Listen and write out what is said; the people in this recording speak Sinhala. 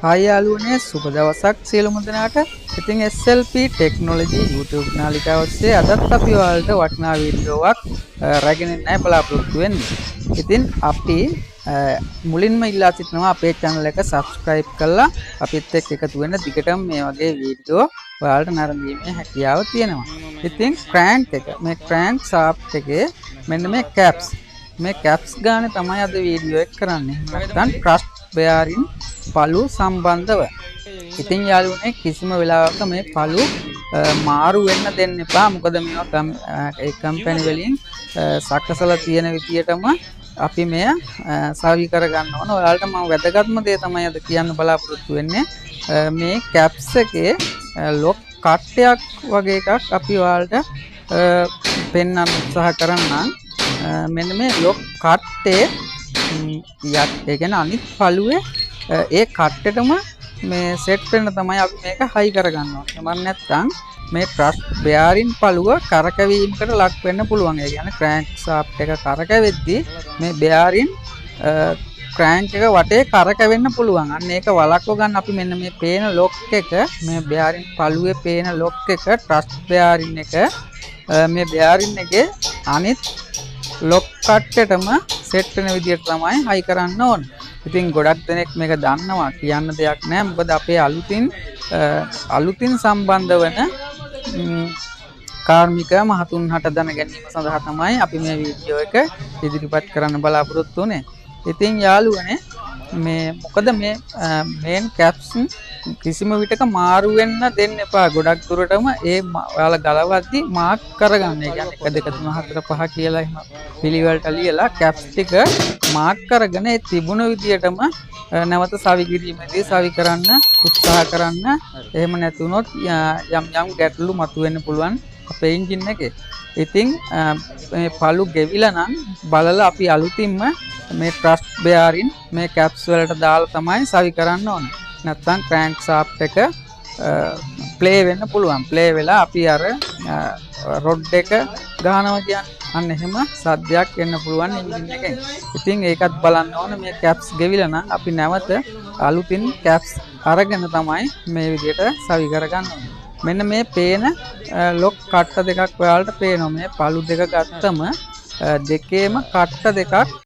හායි යාළුවනේ සුබ දවසක් සියලුම දෙනාට. ඉතින් SLP ටෙක්නොලොජි YouTube නාලිකාව ඔස්සේ අදත් අපි ඔයාලට වටිනා වීඩියෝවක් රැගෙන එන්නයි බලාපොරොත්තු වෙන්නේ. ඉතින් අපි මුලින්ම ඉල්ලා සිටිනවා අපේ channel එක subscribe කරලා අපිත් එක්ක එකතු වෙන්න. දිගටම මේ වගේ වීඩියෝ ඔයාලට නරඹීමේ හැකියාව තියෙනවා. ඉතින් crank එක මේ crank shaft එකේ මෙන්න මේ caps ගානේ තමයි අද වීඩියෝ එක කරන්නේ. නැත්නම් trust bearing පළු සම්බන්ධව. ඉතින් යාළුවනේ කිසිම වෙලාවක මේ පළු මාරු වෙන්න දෙන්න එපා. මොකද මේවා ඒ කම්පැනි වලින් සකසලා තියෙන විදියටම අපි මෙය සාවි කර ගන්න ඕන. ඔයාලට මම වැදගත්ම දේ තමයි අද කියන්න බලාපොරොත්තු වෙන්නේ. මේ කැප්ස් එකේ ලොක් කට්ටයක් වගේ එකක් අපි ඔයාලට පෙන්වන්න උත්සාහ කරන්නම්. මෙන්න මේ ලොක් කට්ටේ ඒ කියන්නේ අනිත් පළුවේ ඒ කට්ටෙටම මේ සෙට් වෙන්න තමයි අපි මේක හයි කරගන්න ඕනේ. එමන් නැත්නම් මේ ට්‍රස්ට් බෙයාරින් පළුව කරකැවීමකට ලක් වෙන්න පුළුවන්. ඒ කියන්නේ ක්‍රෑන්ක් ෂාෆ්ට් එක කරකැවෙද්දී මේ බෙයාරින් ක්‍රෑන්ක් එක වටේ කරකැවෙන්න පුළුවන්. අන්න ඒක වළක්ව ගන්න අපි මෙන්න මේ පේන ලොක් එක, මේ බෙයාරින් පළුවේ පේන ලොක් එක, ට්‍රස්ට් බෙයාරින් එක මේ බෙයාරින් එකේ අනිත් ලොක් කට්ටෙටම සෙට් වෙන විදිහට තමයි හයි කරන්න ඕනේ. ඉතින් ගොඩක් දෙනෙක් මේක දන්නවා, කියන්න දෙයක් නැහැ. මොකද අපේ අලුතින් සම්බන්ධ වෙන කාර්මික මහතුන් හට දැන ගැනීම සඳහා තමයි අපි මේ වීඩියෝ එක ඉදිරිපත් කරන්න බලාපොරොත්තු වෙන්නේ. ඉතින් යාළුවනේ මේ මොකද මේ මේන් කැප්ස් කිසිම විටක මාරු වෙන්න දෙන්න එපා. ගොඩක් දුරටම ඒ ඔයාලා ගලවද්දි මාක් කරගන්න. ඒ කියන්නේ 1 2 3 4 5 කියලා එහෙම පිළිවෙලට ලියලා කැප්ස් ටික මාක් කරගෙන ඒ තිබුණ විදියටම නැවත සවි කිරීමේදී සවි කරන්න උත්සාහ කරන්න. එහෙම නැති වුණොත් යම් ගැටලු මතුවෙන්න පුළුවන් අපේ එන්ජින් එකේ. ඉතින් මේ පළු ගෙවිලා නම් බලලා අපි අලුතින්ම මේ ට්‍රස්ට් බෙයාරින් මේ කැප්ස් වලට දාලා තමයි සවි කරන්න ඕනේ. නැත්නම් ක්‍රෑන්ක් ෂාෆ්ට් එක ප්ලේ වෙන්න පුළුවන්. ප්ලේ වෙලා අපි අර රොඩ් එක ගහනවා කියන්නේ අන්න එහෙම සද්දයක් එන්න පුළුවන් එන්ජින් එකෙන්. ඉතින් ඒකත් බලන්න ඕනේ. මේ කැප්ස් ගෙවිලා නම් අපි නැවත අලුතින් කැප්ස් අරගෙන තමයි මේ විදිහට සවි කරගන්න ඕනේ. මෙන්න මේ පේන ලොක් කට්ට දෙකක් ඔයාලට පේනවා. මේ පළු දෙක ගත්තම දෙකේම කට්ට දෙකක්